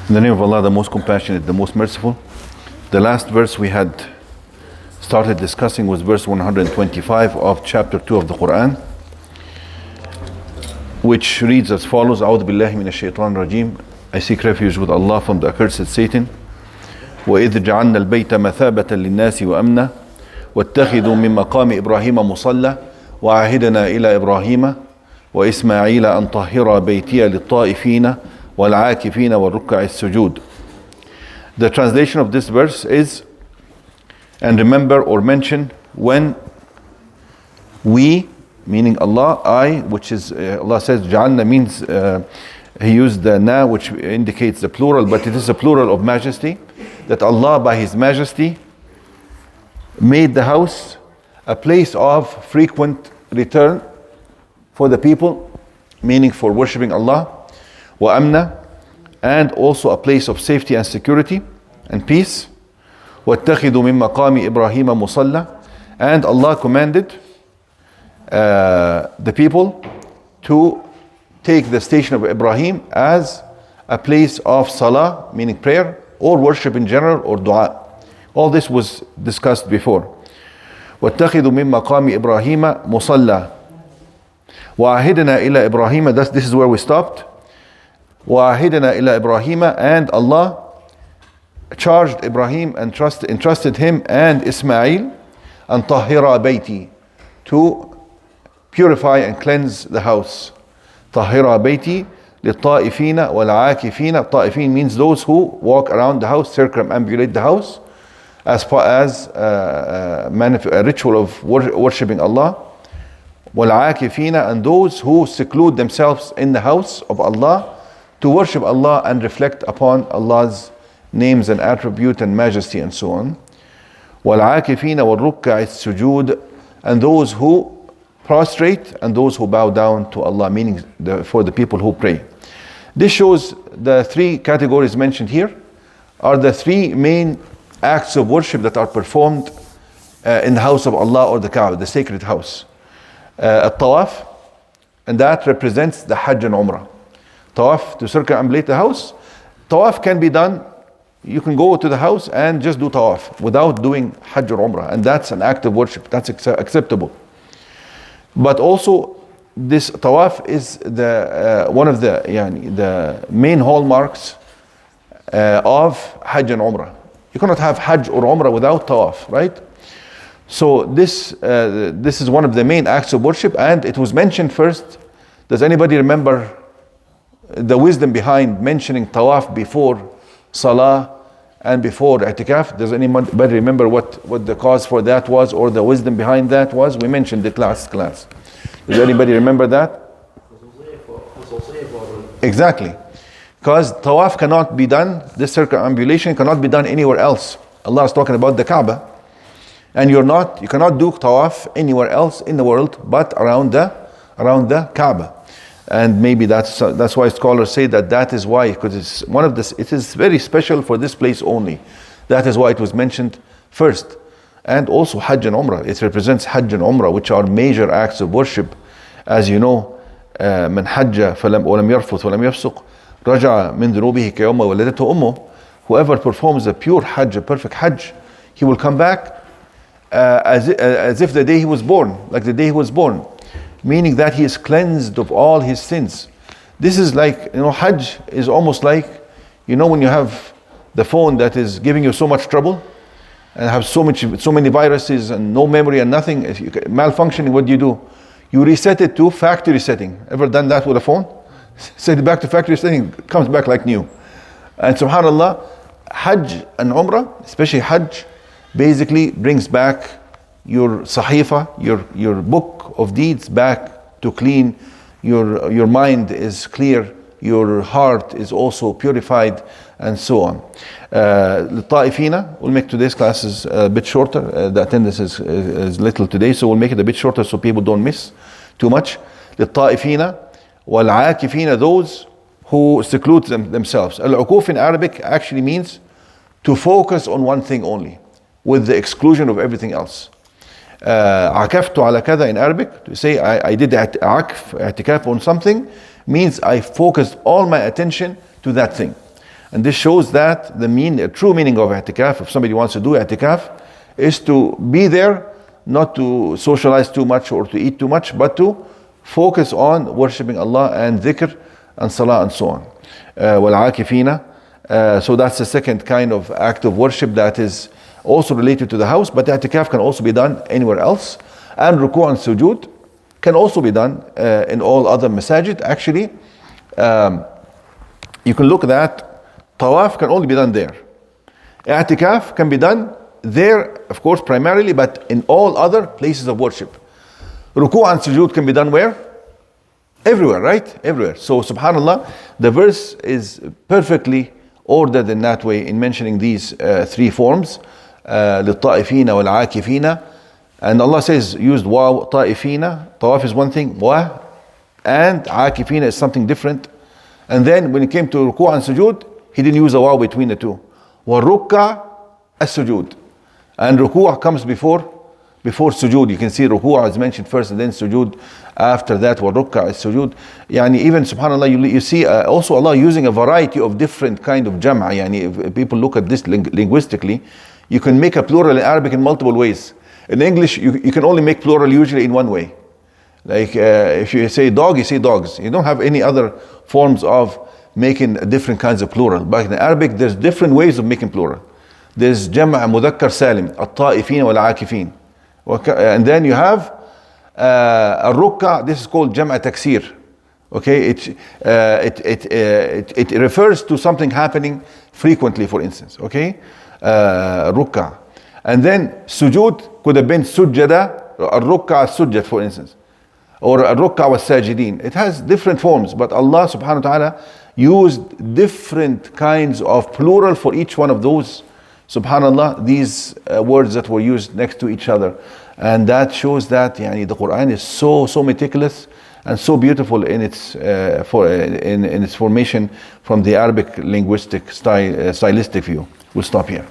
In the name of Allah, the most compassionate, the most merciful. The last verse we had started discussing was verse 125 of chapter 2 of the Quran, which reads as follows: A'udhu billahi minash shaitan rajim. I seek refuge with Allah from the accursed Satan. وَإِذْ جَعَلْنَا الْبَيْتَ مَثَابَةً لِلنَّاسِ وَأَمْنًا وَاتَّخِذُوا مِن مَّقَامِ إِبْرَاهِيمَ مُصَلًّى وَعَهِدْنَا إِلَى إِبْرَاهِيمَ وَإِسْمَاعِيلَ أَن طَهِّرَا بَيْتِيَ لِلطَّائِفِينَ وَالْعَاكِفِينَ وَالرُّكَّعِ السُّجُودِ. The translation of this verse is, and remember or mention when we, meaning Allah, I, which is, Allah says, Ja'alna means, He used the na, which indicates the plural, but it is a plural of majesty, that Allah by His majesty made the house a place of frequent return for the people, meaning for worshipping Allah, wa amna, and also a place of safety and security and peace. وَاتَّخِذُوا مِن مَّقَامِ إِبْرَاهِيمَ مُصَلًّى, and Allah commanded the people to take the station of Ibrahim as a place of salah, meaning prayer, or worship in general, or dua. All this was discussed before. وَاتَّخِذُوا مِن مَّقَامِ إِبْرَاهِيمَ مُصَلًّى وَعَهِدْنَا إِلَى إِبْرَاهِيمَ. This is where we stopped. وَعَهِدْنَا إِلَى إِبْرَاهِيمَ, and Allah charged Ibrahim and entrusted him and Ismail أن طهر بيتي, to purify and cleanse the house. طهر بيتي للطائفين والعاكفين. الطائفين means those who walk around the house, circumambulate the house, as far as a ritual of worshipping Allah. والعاكفين, and those who seclude themselves in the house of Allah to worship Allah and reflect upon Allah's names and attribute and majesty and so on. وَالْعَاكِفِينَ وَالرُّكَّعِ السُّجُودِ, and those who prostrate and those who bow down to Allah, meaning for the people who pray. This shows the three categories mentioned here are the three main acts of worship that are performed in the house of Allah, or the Kaaba, the sacred house. At-tawaf, and that represents the Hajj and Umrah. Tawaf, to circumambulate the house. Tawaf can be done, you can go to the house and just do tawaf without doing Hajj or Umrah, and that's an act of worship, that's acceptable. But also this tawaf is the one of the main hallmarks of Hajj and Umrah. You cannot have Hajj or Umrah without tawaf, right? So this is one of the main acts of worship, and it was mentioned first. Does anybody remember the wisdom behind mentioning tawaf before salah and before i'tikaf? Does anybody remember what the cause for that was, or the wisdom behind that was? We mentioned the class. Does anybody remember that? Exactly. Because tawaf cannot be done, this circumambulation cannot be done anywhere else. Allah is talking about the Kaaba. And you cannot do tawaf anywhere else in the world but around the Kaaba. And maybe that's why scholars say that is why, because it is very special for this place only. That is why it was mentioned first. And also Hajj and Umrah. It represents Hajj and Umrah, which are major acts of worship. As you know, من حج ولم يرفث ولم يفسق رجع من ذنوبه كيوم ولدته أمه. Whoever performs a pure Hajj, a perfect Hajj, he will come back as if the day he was born, like the day he was born. Meaning that he is cleansed of all his sins. This is like, Hajj is almost like, when you have the phone that is giving you so much trouble and have so many viruses and no memory and nothing, if malfunctioning, what do? You reset it to factory setting. Ever done that with a phone? Set it back to factory setting, it comes back like new. And subhanAllah, Hajj and Umrah, especially Hajj, basically brings back your sahifa, your book of deeds back to clean. Your mind is clear, your heart is also purified, and so on. Ta'ifina, we'll make today's classes a bit shorter. The attendance is little today, so we'll make it a bit shorter so people don't miss too much. Ta'ifina wal-aakifina, those who seclude themselves. Al-ukuf in Arabic actually means to focus on one thing only, with the exclusion of everything else. عكفت على كذا in Arabic, to say I did i'tikaf on something, means I focused all my attention to that thing. And this shows that the true meaning of i'tikaf, if somebody wants to do i'tikaf, is to be there, not to socialize too much or to eat too much, but to focus on worshiping Allah and dhikr and salah and so on. وَالْعَاكِفِينَ. So that's the second kind of act of worship that is also related to the house, but i'tikaf can also be done anywhere else. And ruku' and sujood can also be done in all other masajid. Actually, you can look at that. Tawaf can only be done there. I'tikaf can be done there, of course, primarily, but in all other places of worship. Ruku' and sujood can be done where? Everywhere, right? Everywhere. So, subhanAllah, the verse is perfectly ordered in that way in mentioning these three forms. لِلطَّائِفِينَ وَالْعَاكِفِينَ. And Allah says, used wa ta'ifina. Tawaf is one thing, wa, and akifina is something different. And then when it came to ruku' and sujood, he didn't use a waw between the two. Wa rukka as-sujud. And ruku' comes before sujood. You can see ruku' is mentioned first and then sujood after that. Wa rukka as-sujud. Yani even subhanAllah, you see also Allah using a variety of different kind of jam'a. Yani if people look at this linguistically, you can make a plural in Arabic in multiple ways. In English, you can only make plural usually in one way. Like if you say dog, you say dogs. You don't have any other forms of making different kinds of plural. But in Arabic, there's different ways of making plural. There's jam'a mudhakkar salim, at-ta'ifin wal-aakifin. And then you have al-rukka. This is called jam'a taksir. Okay, it refers to something happening frequently, for instance. Okay, rukka. And then sujood could have been sujjada, al-rukka sujjad, for instance. Or al-rukka was sajidin. It has different forms, but Allah subhanahu wa ta'ala used different kinds of plural for each one of those. Subhanallah, these words that were used next to each other. And that shows that the Quran is so meticulous and so beautiful in its in its formation from the Arabic linguistic stylistic view. We'll stop here.